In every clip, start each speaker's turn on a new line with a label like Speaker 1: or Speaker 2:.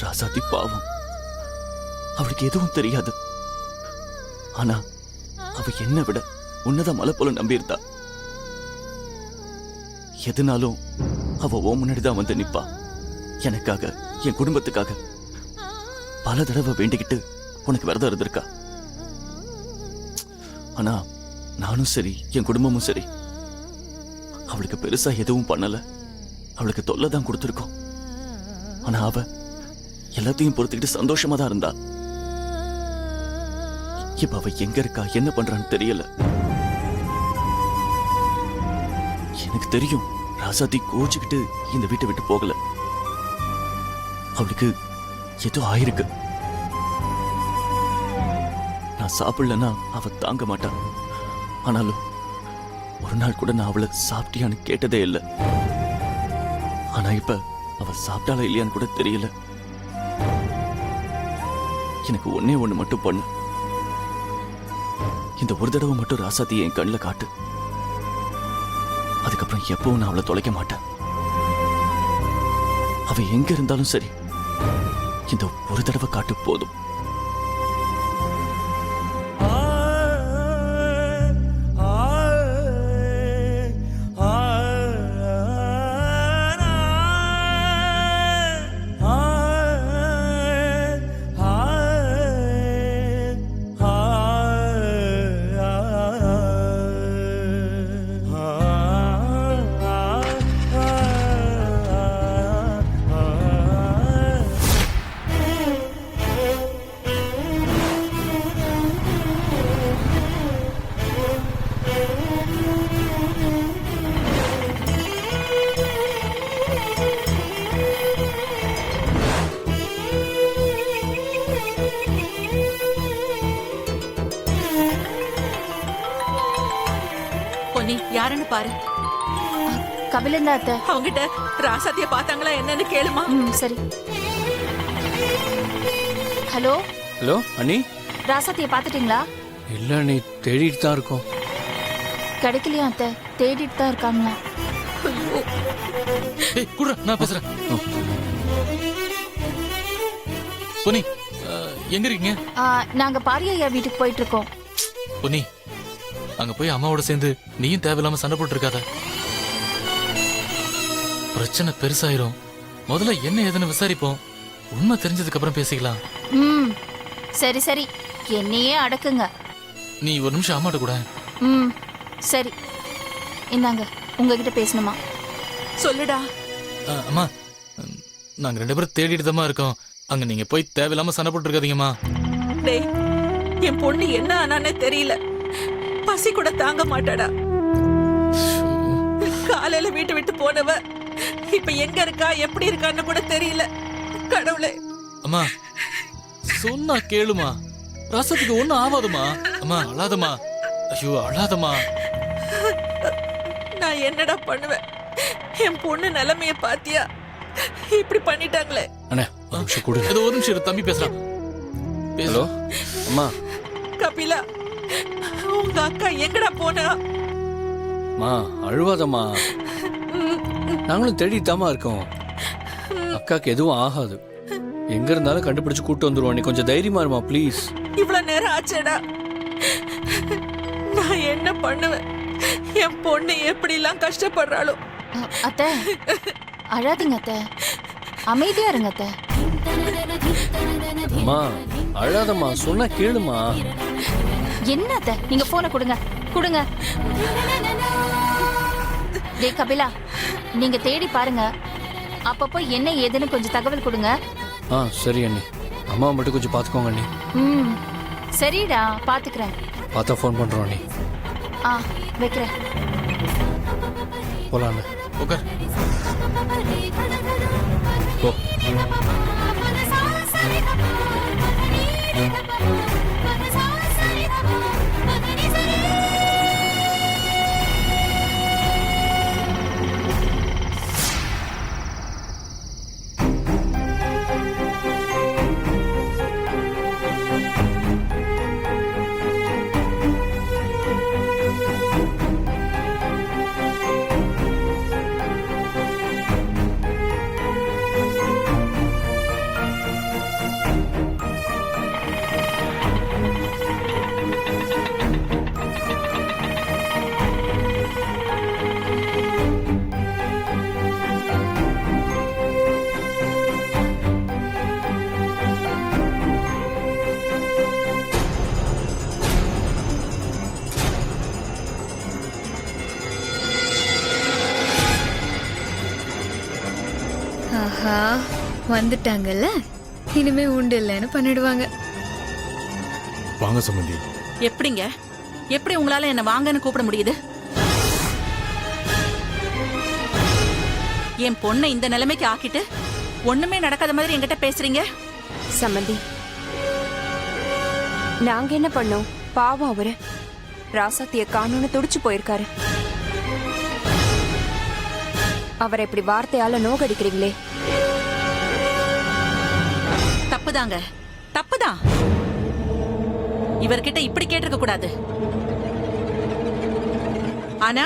Speaker 1: ராசாத்தி பாவம், அவளுக்கு எதுவும் தெரியாது. ஆனா அவ என்னை விட உன்னதான் மலை போல நம்பியிருந்தா. எதுனாலும் அவ ஓ முன்னாடிதான் வந்து நிப்பா. எனக்காக, என் குடும்பத்துக்காக பல தடவை வேண்டிக்கிட்டு உனக்கு விரதம் இருந்திருக்கா. ஆனா நானும் சரி, என் குடும்பமும் சரி, அவளுக்கு பெருசா எதுவும் பண்ணல. அவளுக்கு தொல்லை தான் கொடுத்துருக்கோம். ஆனா அவ எல்லாத்தையும் பொறுத்துக்கிட்டு சந்தோஷமா தான் இருந்தா. இப்ப அவ எங்க இருக்கா, என்ன பண்றான்னு தெரியல. எனக்கு தெரியும் ராசாத்தி கோச்சுக்கிட்டு இந்த வீட்டை விட்டு போகல. அவளுக்கு ஏதோ ஆயிருக்கு. நான் சாப்பிடலன்னா அவ தாங்க மாட்டான். ஆனாலும் ஒரு நாள் கூட நான் அவளை சாப்பிட்டியான்னு கேட்டதே இல்லை. ஆனா இப்ப அவ சாப்பிட்டாளா இல்லையான்னு கூட தெரியல. எனக்கு ஒன்னே ஒண்ணு மட்டும் பண்ணு. இந்த ஒரு தடவை மட்டும் ராசாத்தியை என் கண்ணில் காட்டு. அதுக்கப்புறம் எப்பவும் நான் அவளை தொலைக்க மாட்டேன். அவ எங்க இருந்தாலும் சரி, இந்த ஒரு தடவை காட்டு போதும்.
Speaker 2: யாருன்னு பாரு.
Speaker 3: கபிலந்தா அத்தை.
Speaker 2: அவங்கிட்ட ராசாத்திய பார்த்தாங்களா என்னன்னு கேளுமா.
Speaker 3: சரி. ஹலோ
Speaker 4: ஹலோ அண்ணி,
Speaker 3: ராசாத்திய பாத்துட்டீங்களா?
Speaker 4: இல்ல அண்ணி, தேடிட்டு தான் இருக்கோம்.
Speaker 3: கிடைக்கலையா அத்தை? தேடிட்டு தான் இருக்காங்களா?
Speaker 5: ஏய் குடுறா, நான் பேசுறேன். பொன்னி, எங்க இருக்கீங்க?
Speaker 3: நாங்க பாரியா வீட்டுக்கு போயிட்டு இருக்கோம்.
Speaker 5: பொன்னி, அங்க போய் அம்மாவோட சேர்ந்து நீயும் தேவையில்லாம சண்டை போட்டு இருக்காத. பிரச்சனை பெருசாயிரும். முதல்ல என்ன ஏதுன்னு விசாரிப்போம். உண்மை தெரிஞ்சதுக்கு அப்புறம் பேசிக்கலாம்.
Speaker 3: சரி சரி, என்னையே அடக்குங்க.
Speaker 5: நீ ஒரு நிமிஷம் அம்மாட்ட கூட.
Speaker 3: சரி, இந்தாங்க, உங்ககிட்ட பேசணுமா?
Speaker 2: சொல்லுடா.
Speaker 5: அம்மா, நாங்க 2 பேரும் தேடிட்டு தான் இருக்கோம். அங்க நீங்க போய் தேவையில்லாம சண்டை போட்டு இருக்காதீங்கம்மா.
Speaker 2: டேய், என் பொண்ணு என்ன ஆனானே தெரியல. பசி கூட தாங்க மாட்டாடா. காலையில வீட்டை விட்டு போனவ இப்ப எங்க இருக்கா, எப்படி இருக்கான்னு கூட தெரியல. கடவுளே.
Speaker 5: அம்மா சொன்னா கேளுமா. ரசத்துக்கு ஒண்ணும் ஆகாதுமா. அம்மா அழாதம்மா. ஐயோ அழாதம்மா.
Speaker 2: நான் என்னடா பண்ணுவேன்? என் பொண்ணு நிலைமைய பாத்தியா? இப்படி பண்ணிட்டாங்களே.
Speaker 4: அண்ணே ஒரு நிமிஷம் கொடு.
Speaker 5: ஏதோ ஒரு நிமிஷம் தம்பி பேசுறான்.
Speaker 4: ஹலோ அம்மா.
Speaker 2: கபிலா, உங்க அக்கா எங்கடா போனா?
Speaker 4: மா அழுவாதம்மா, நாங்களும் தேடிட்டாமா இருக்கோம். அக்காக்கு எதுவும் ஆகாது. எங்க இருந்தாலும் கண்டுபிடிச்சு கூட்டு வந்துருவோம். நீ கொஞ்சம் தைரியமா இருமா ப்ளீஸ்.
Speaker 2: இவ்வளவு நேரம் ஆச்சேடா. நான் என்ன பண்ணுவேன்? என் பொண்ணு எப்படி எல்லாம் கஷ்டப்படுறாளோ.
Speaker 3: அத்தை அழாதீங்க அத்தை, அமைதியா இருங்க அத்தை.
Speaker 4: அம்மா அழாதம்மா, சொன்னா கேளுமா.
Speaker 3: என்ன அத்தை, நீங்க போனை கொடுங்க கொடுங்க. டேய் கபிலா, நீங்க தேடி பாருங்க. அப்பப்போ என்ன ஏதுன்னு கொஞ்சம் தகவல் கொடுங்க.
Speaker 4: சரி அண்ணி. அம்மா மட்டும் கொஞ்சம் பாத்துக்கோங்க அண்ணி.
Speaker 3: சரிடா, பாத்துக்கிறேன்.
Speaker 4: பார்த்தா ஃபோன் பண்றோம் அண்ணி.
Speaker 3: வைக்கிறேன்.
Speaker 4: போலாம்
Speaker 5: உட்கார்.
Speaker 4: போ.
Speaker 6: வந்துட்டாங்கல்ல, இனிமே உண்டு இல்லைன்னு பண்ணிடுவாங்க.
Speaker 7: வாங்க சம்பந்தி.
Speaker 2: எப்படிங்க எப்படி உங்களால என்ன வாங்கன்னு கூப்பிட முடியுது? என் பொண்ணை இந்த நிலைமைக்கு ஆக்கிட்டு ஒண்ணுமே நடக்காத மாதிரி என்கிட்ட பேசுறீங்க.
Speaker 8: சம்மந்தி, நாங்க என்ன பண்ணோம்? பாவம் அவரு ராசாத்திய காணோன்னு துடிச்சு போயிருக்காரு. அவரை இப்படி வார்த்தையால நோகடிக்கிறீங்களே.
Speaker 2: தப்புதாங்க, தப்புதான். இவர்கிட்ட இப்படி கேட்டிருக்க கூடாது. ஆனா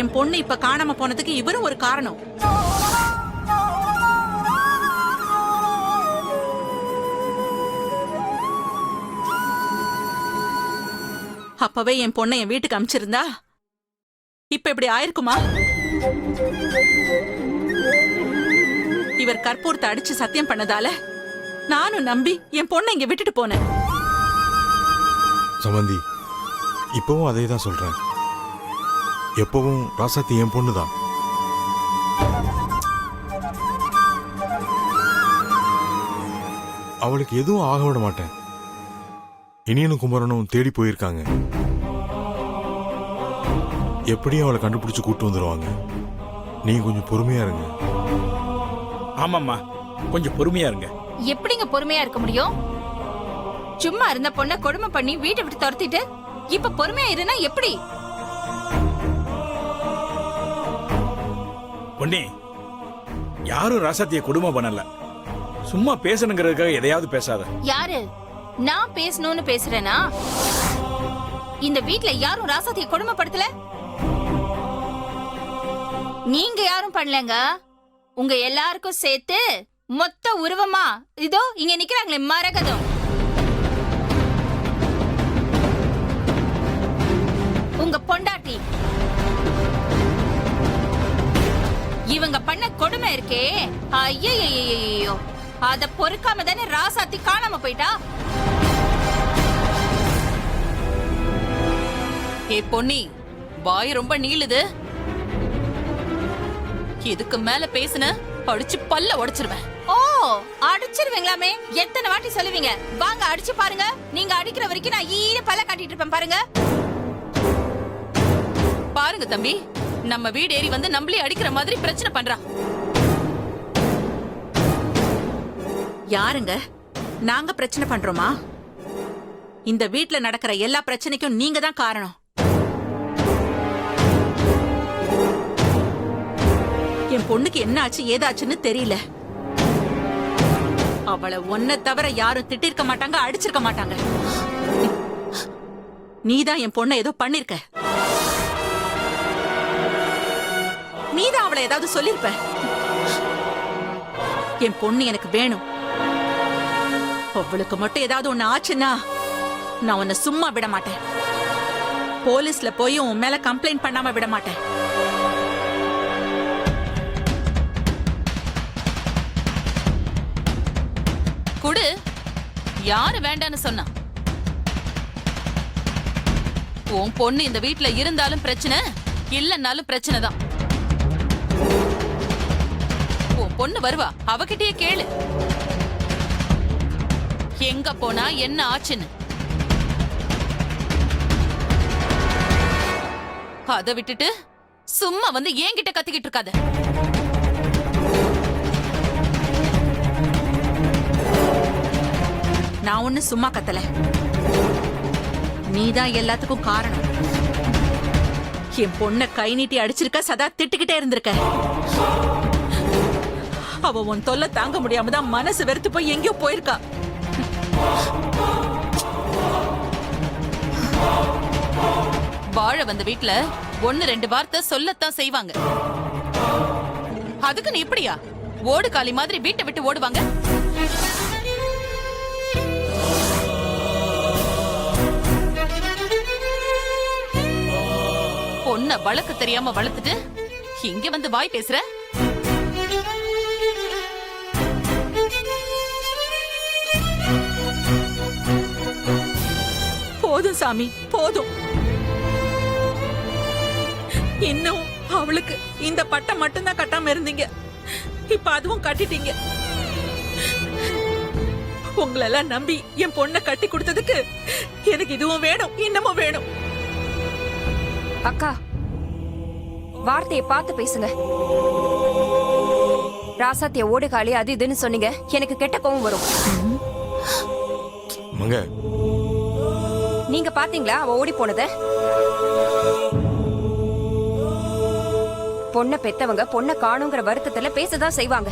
Speaker 2: என் பொண்ணு இப்ப காணாம போனதுக்கு இவரும் ஒரு காரணம். அப்பவே என் பொண்ணை என் வீட்டுக்கு அனுப்பிச்சிருந்தா இப்ப இப்படி ஆயிருக்குமா? இவர் கற்பூரத்தை அடிச்சு சத்தியம் பண்ணதால நானும் நம்பி என் பொண்ணை இங்க விட்டுட்டு போனேன்.
Speaker 7: சம்பந்தி, இப்பவும் அதே தான் சொல்றேன். எப்பவும் ராசாத்தி என் பொண்ணுதான். அவளுக்கு எதுவும் ஆக விட மாட்டேன். இனியனும் குமரனும் தேடி போயிருக்காங்க. எப்படியும் அவளை கண்டுபிடிச்சு கூட்டு வந்துருவாங்க. நீங்க கொஞ்சம் பொறுமையா இருங்க.
Speaker 9: ஆமாம்மா, கொஞ்சம் பொறுமையா இருங்க.
Speaker 3: எப்படிங்க பொறுமையா இருக்க முடியும்? சும்மா இருந்த பொண்ண கொடுமை பண்ணி வீட்டை விட்டு துரத்திட்டு இப்ப பொறுமையா இருந்தா எப்படி?
Speaker 9: பொன்னி, யாரும் ராசாத்திய கொடுமை பண்ணல. சும்மா பேசணுங்கிறதுக்காக எதையாவது பேசாத.
Speaker 3: யாரு? நான் பேசணும்னு பேசுறேனா? இந்த வீட்ல யாரும் ராசாத்திய கொடுமைப்படுத்தல. நீங்க யாரும் பண்ணலங்க. உங்க எல்லாருக்கும் சேர்த்து மொத்த உருவமா இதோ இங்க நிக்கிறாங்களே மரகதம். உங்க பொண்டாட்டி. இவங்க பண்ண கொடுமை இருக்கே, ஐயோ, அத பொறுக்காம தானே ராசாத்தி காணாம போயிட்டா.
Speaker 2: ஏ பொன்னி, வாய் ரொம்ப நீளுது. இதுக்கு மேல பேசுன அடிச்சு பல்ல உடைச்சிருவேன்.
Speaker 3: ஓ, அடிச்சிருவீங்களாமே? எத்தனை வாட்டி சொல்லுவீங்க? வாங்க அடிச்சு பாருங்க. நீங்க அடிக்கிற வரைக்கும் நான் ஈர பல்ல காட்டிட்டு இருப்பேன் பாருங்க.
Speaker 2: பாருங்க தம்பி, நம்ம வீடு ஏறி வந்து நம்மளே அடிக்கிற மாதிரி பிரச்சனை பண்றா. யாருங்க நாங்க பிரச்சனை பண்றோமா? இந்த வீட்ல நடக்கிற எல்லா பிரச்சனைக்கும் நீங்க தான் காரணம். என் பொண்ணுக்கு என்ன ஆச்சு ஏதாச்சுன்னு தெரியல. அவளை ஒன்ன தவிர யாரும் திட்டிருக்க மாட்டாங்க, அடிச்சிருக்க மாட்டாங்க. நீதான் என் பொண்ணை ஏதோ பண்ணிருக்க. நீதான் அவளை ஏதாவது சொல்லிருப்ப. என் பொண்ணு எனக்கு வேணும். அவளுக்கு மட்டும் ஏதாவது ஒண்ணு ஆச்சுன்னா நான் உன்னை சும்மா விட மாட்டேன். போலீஸ்ல போய் உன் மேல கம்ப்ளைண்ட் பண்ணாம விட மாட்டேன். குடு. யாரு வேண்டான்னு சொன்னா? உன் பொண்ணு இந்த வீட்ல இருந்தாலும் பிரச்சனை, இல்லன்னாலும் பிரச்சனை தான். உன் பொண்ணு வருவா, அவகிட்டயே கேளு எங்க போனா என்ன ஆச்சுன்னு. அத விட்டுட்டு சும்மா வந்து என்கிட்ட கத்திக்கிட்டு இருக்காத. நான் ஒண்ணு சும்மா கத்தல. நீதான் எல்லாத்துக்கும் காரணம். என் பொண்ண கை நீட்டி அடிச்சிருக்க, சதா திட்டுக்கிட்டே இருந்திருக்க. அவ உன் தொல்லை தாங்க முடியாம தான் மனசு வெறுத்து போய் எங்கேயோ போயிருக்கா. வாழ வந்த வீட்ல 1-2 வார்த்தை சொல்லத்தான் செய்வாங்க. அதுக்கு நீ இப்படியா ஓடு காலி மாதிரி வீட்டை விட்டு ஓடுவாங்க? பொண்ண வளர்க்க தெரியாம வளர்த்துட்டு இங்க வந்து வாய் பேசுற. போதும் சாமி, போதும். இன்னும் அவளுக்கு இந்த பட்டம் மட்டும்தான் கட்டாம இருந்தீங்க. இப்ப அதுவும் கட்டிட்டீங்க. உங்களெல்லாம் நம்பி என் பொண்ணை கட்டி கொடுத்ததுக்கு எனக்கு இதுவும் வேணும் இன்னமும் வேணும்.
Speaker 8: அக்கா வார்த்தையை பார்த்து பேசுங்க. ராசாத்திய ஓடுகாலி அது இதுன்னு சொன்னீங்க, எனக்கு கெட்ட கோவம் வரும்.
Speaker 7: மங்க
Speaker 8: நீங்க பாத்தீங்களா அவ ஓடி போனத? பொண்ணை பெத்தவங்க பொண்ணை காணுங்கிற வருத்தத்துல பேசதான் செய்வாங்க.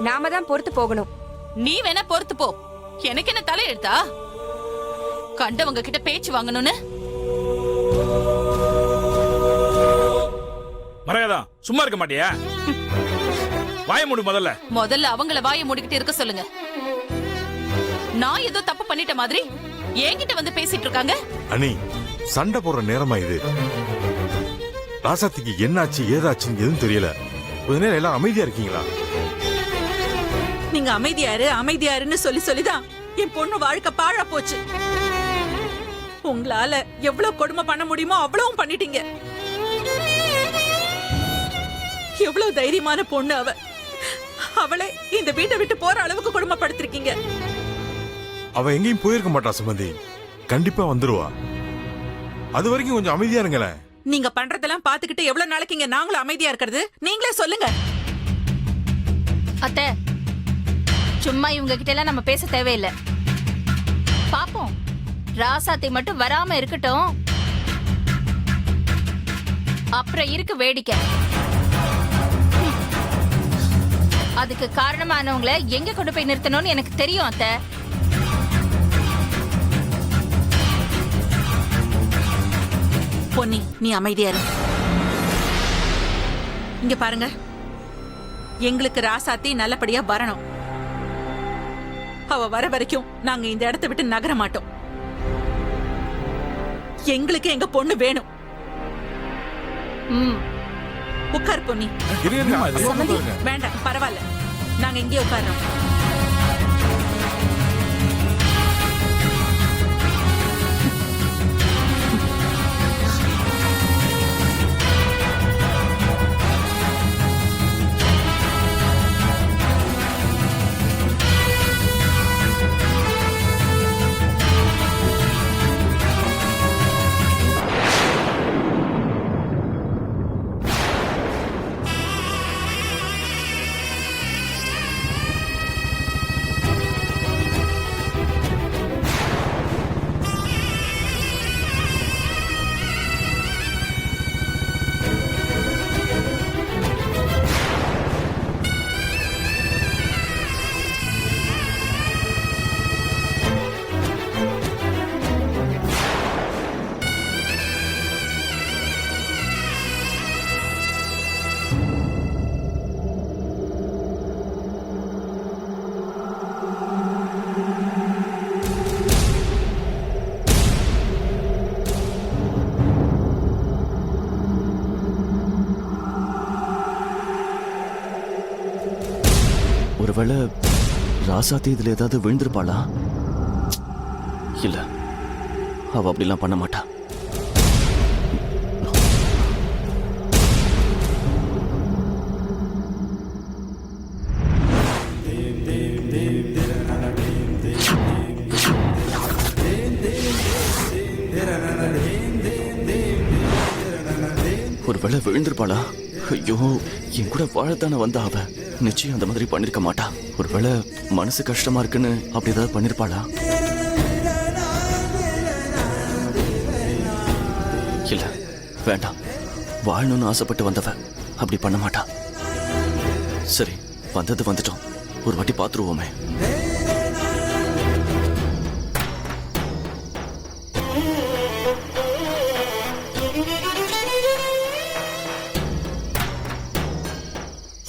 Speaker 8: நாம தான் பொறுத்து போகணும்.
Speaker 2: நீ வேணா பொறுத்து போ, எனக்கு என்ன தலையெழுத்தா கண்டவங்க கிட்ட பேச்சு வாங்கணும்னு?
Speaker 9: மரகதா சும்மா இருக்க மாட்டியா? வாய மூடு
Speaker 2: முதல்ல அவங்கள வாயை மூடிக்கிட்டு இருக்க சொல்லுங்க. நான் ஏதோ தப்பு பண்ணிட்ட மாதிரி என்கிட்ட வந்து பேசிட்டு இருக்காங்க.
Speaker 7: அனி சண்டை போடுற நேரமா இது? ராசாத்திக்கு என்னாச்சு ஏதாச்சுன்னு எதுவும் தெரியல. கொஞ்ச நேரம் எல்லாம் அமைதியா இருக்கீங்களா?
Speaker 2: நீங்க அமைதியாருன்னு சொல்லிதான் என் பொண்ணு வாழ்க்கை பாழா போச்சு. உங்களால எவ்வளவு கொடுமை பண்ண முடியுமோ அவ்வளவும் பண்ணிட்டீங்க. எவ்வளவு தைரியமான பொண்ணு அவளை இந்த வீட்டை விட்டு போற அளவுக்கு கொடுமைப்படுத்திருக்கீங்க.
Speaker 7: அவ எங்கேயும் போயிருக்க மாட்டா சுமந்தி, கண்டிப்பா வந்துருவா. அது வரைக்கும் கொஞ்சம் அமைதியா இருங்களேன்.
Speaker 2: நீங்க பண்றதெல்லாம் பாத்துக்கிட்டு எவ்வளவு நாளைக்கு இங்க நாங்களும் அமைதியா இருக்கிறது? நீங்களே சொல்லுங்க.
Speaker 3: அத்தை சும்மா இவங்க கிட்ட எல்லாம் நம்ம பேச தேவையில்லை. பாப்போம், ராசாத்தி மட்டும் வராம இருக்கட்டும், அப்புறம் இருக்கு வேடிக்கை. அதுக்கு காரணமானவங்கள எங்க கொண்டு போய் நிறுத்தணும்னு எனக்கு தெரியும் அத்தை.
Speaker 2: பொன்னி நீ அமைதியா இரு. இங்க பாருங்க, எங்களுக்கு ராசாத்தி நல்லபடியா வரணும். அவ வர வரைக்கும் நாங்க இந்த இடத்தை விட்டு நகர மாட்டோம். எங்களுக்கு எங்க பொண்ணு வேணும். உட்கார் பொன்னி. வேண்டாம் பரவாயில்ல, நாங்க இங்கே உட்கார்றோம்.
Speaker 1: ஒருவேளை ராசாத்தி இதுல ஏதாவது விழுந்திருப்பாளா? இல்ல, அவ அப்படிலாம் பண்ண மாட்டா. ஒருவேளை விழுந்திருப்பாளா? ஐயோ, என் கூட வாழத்தானே வந்தா அவ. நிச்சயம் அந்த மாதிரி பண்ணிருக்க மாட்டா. ஒருவேளை மனசு கஷ்டமா இருக்குன்னு அப்படி ஏதாவது பண்ணிருப்பாளா? இல்ல, வேண்டாம். வாழணும்னு ஆசைப்பட்டு வந்தவ அப்படி பண்ண மாட்டா. சரி, வந்தது வந்துட்டோம், ஒரு வாட்டி பாத்துருவோமே.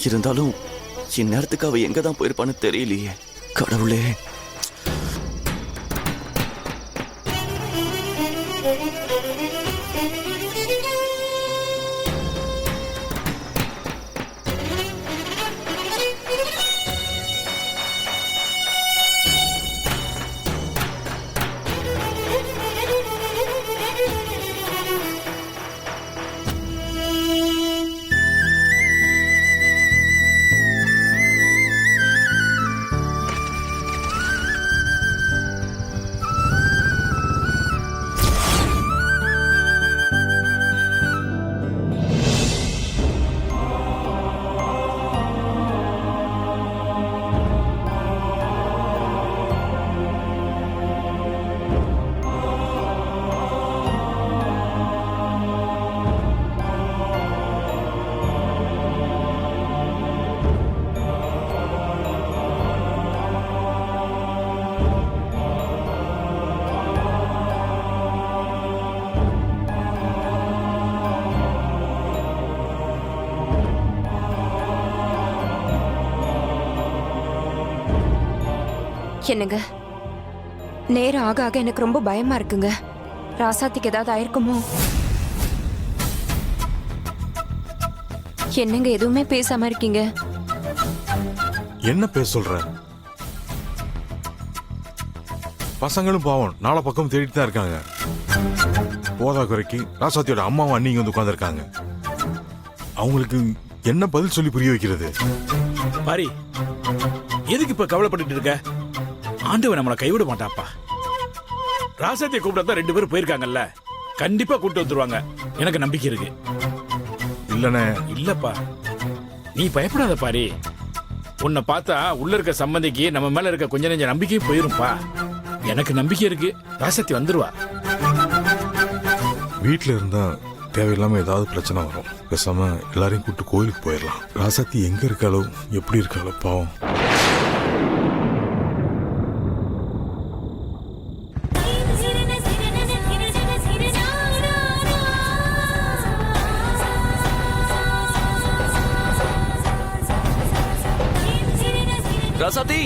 Speaker 1: இருந்தாலும் இந்நேரத்துக்கு அவ எங்கதான் போயிருப்பான்னு தெரியலையே. கடவுளே,
Speaker 8: என்னங்க நேரம் ஆக ஆக எனக்கு ரொம்ப பயமா இருக்குங்க. ராசாத்திக்கு ஏதாவது ஆயிருக்குமோ? என்னங்க எதுவுமே பேசாம இருக்கீங்க?
Speaker 7: என்ன பேச சொல்ற? பசங்களும் பாவம் நாலா பக்கம் தேடிட்டு தான் இருக்காங்க. போதா குறைக்கு ராசாத்தியோட அம்மாவும் அண்ணிங்க வந்து உட்கார்ந்துருக்காங்க. அவங்களுக்கு என்ன பதில் சொல்லி புரிய வைக்கிறது?
Speaker 9: பாரி, எதுக்கு இப்ப கவலைப்பட்டுட்டு இருக்க? ஆண்டவன் நம்மளை கைவிட மாட்டாப்பா. ராசாத்தியை கூப்பிட்டா 2 பேரும் போயிருக்காங்கல்ல, கண்டிப்பா கூப்பிட்டு வந்துருவாங்க. எனக்கு நம்பிக்கை இருக்கு.
Speaker 7: இல்லனே.
Speaker 9: இல்லப்பா, நீ பயப்படாத பாரி. உன்னை பார்த்தா உள்ள இருக்க சம்பந்திக்கு நம்ம மேல இருக்க கொஞ்ச நெஞ்ச நம்பிக்கையும் போயிரும்பா. எனக்கு நம்பிக்கை இருக்கு, ராசாத்தி வந்துருவா.
Speaker 7: வீட்டுல இருந்தா தேவையில்லாம ஏதாவது பிரச்சனை வரும். பேசாம எல்லாரையும் கூப்பிட்டு கோயிலுக்கு போயிடலாம். ராசாத்தி எங்க இருக்காளோ எப்படி இருக்காளோ பாவம்.
Speaker 1: ராசாத்தி,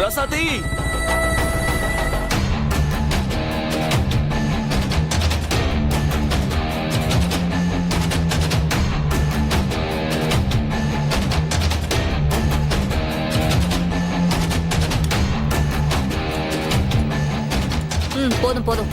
Speaker 1: ராசாத்தி.
Speaker 3: போதும் போதும்.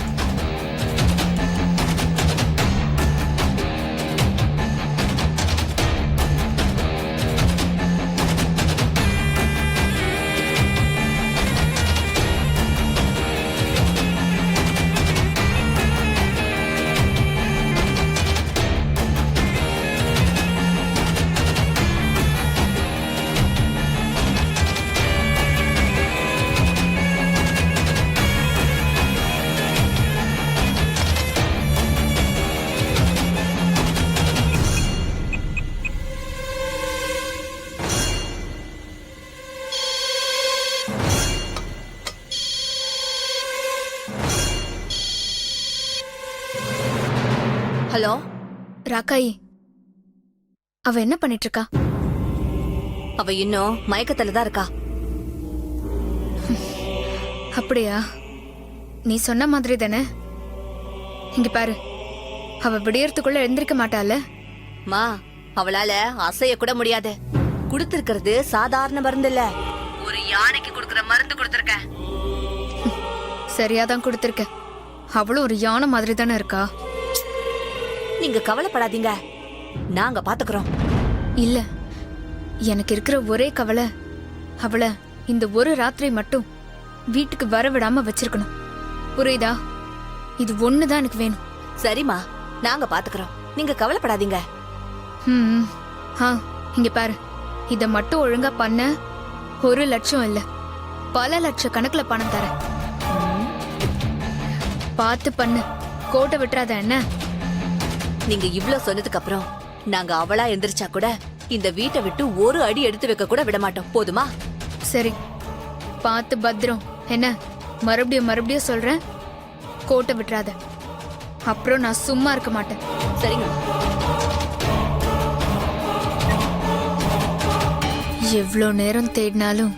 Speaker 6: ஹலோ ராக்காயி, அவ என்ன பண்ணிட்டு இருக்கா?
Speaker 3: அவ இன்னும் மயக்கத்துல தான் இருக்கா.
Speaker 6: அப்படியா? நீ சொன்ன மாதிரி தானே. இங்க பாரு, அவ விடியறதுக்குள்ள எழுந்திருக்க மாட்டால.
Speaker 3: மா, அவளால அசைய கூட முடியாது. குடுத்திருக்கிறது சாதாரண மருந்து இல்ல, ஒரு யானைக்கு குடுக்கற மருந்து குடுத்திருக்க.
Speaker 6: சரியாதான் கொடுத்திருக்க. அவளும் ஒரு யானை மாதிரி தானே இருக்கா.
Speaker 3: நீங்க கவலைப்படாதீங்க, நாங்க பாத்துக்கிறோம்.
Speaker 6: இல்ல, எனக்கு இருக்கிற ஒரே கவலை அவளை இந்த ஒரு ராத்திரி மட்டும் வீட்டுக்கு வரவிடாம வச்சிருக்கணும். புரியுதா? இது ஒண்ணுதான் எனக்கு வேணும்.
Speaker 3: சரிம்மா, நாங்க பாத்துக்கிறோம், நீங்க கவலைப்படாதீங்க.
Speaker 6: இங்க பாரு, இத மட்டும் ஒழுங்கா பண்ண 1 லட்சம் இல்ல, பல லட்ச கணக்குல பணம் தரேன். பார்த்து பண்ணு, கோட்டை விட்டுறாத என்ன.
Speaker 3: நீங்க இவ்ளோ சொன்னதுக்கு அப்புறம் நாங்க அவளா எந்திரிச்சா கூட இந்த வீட்டை விட்டு ஒரு அடி எடுத்து வைக்க கூட விட மாட்டோம். போதுமா?
Speaker 6: சரி, பார்த்து பத்திரம் என்ன. மறுபடியும் சொல்றேன், கோட்டை விட்டுறாத. அப்புறம் நான் சும்மா இருக்க மாட்டேன்.
Speaker 3: சரிங்க.
Speaker 6: எவ்வளோ நேரம் தேடினாலும்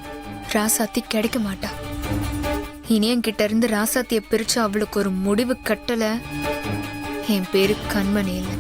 Speaker 6: ராசாத்தி கிடைக்க மாட்டா. இனி என்கிட்ட இருந்து ராசாத்திய பிரிச்சு அவளுக்கு ஒரு முடிவு கட்டல, என் பேரு கண்மணி இல்லை.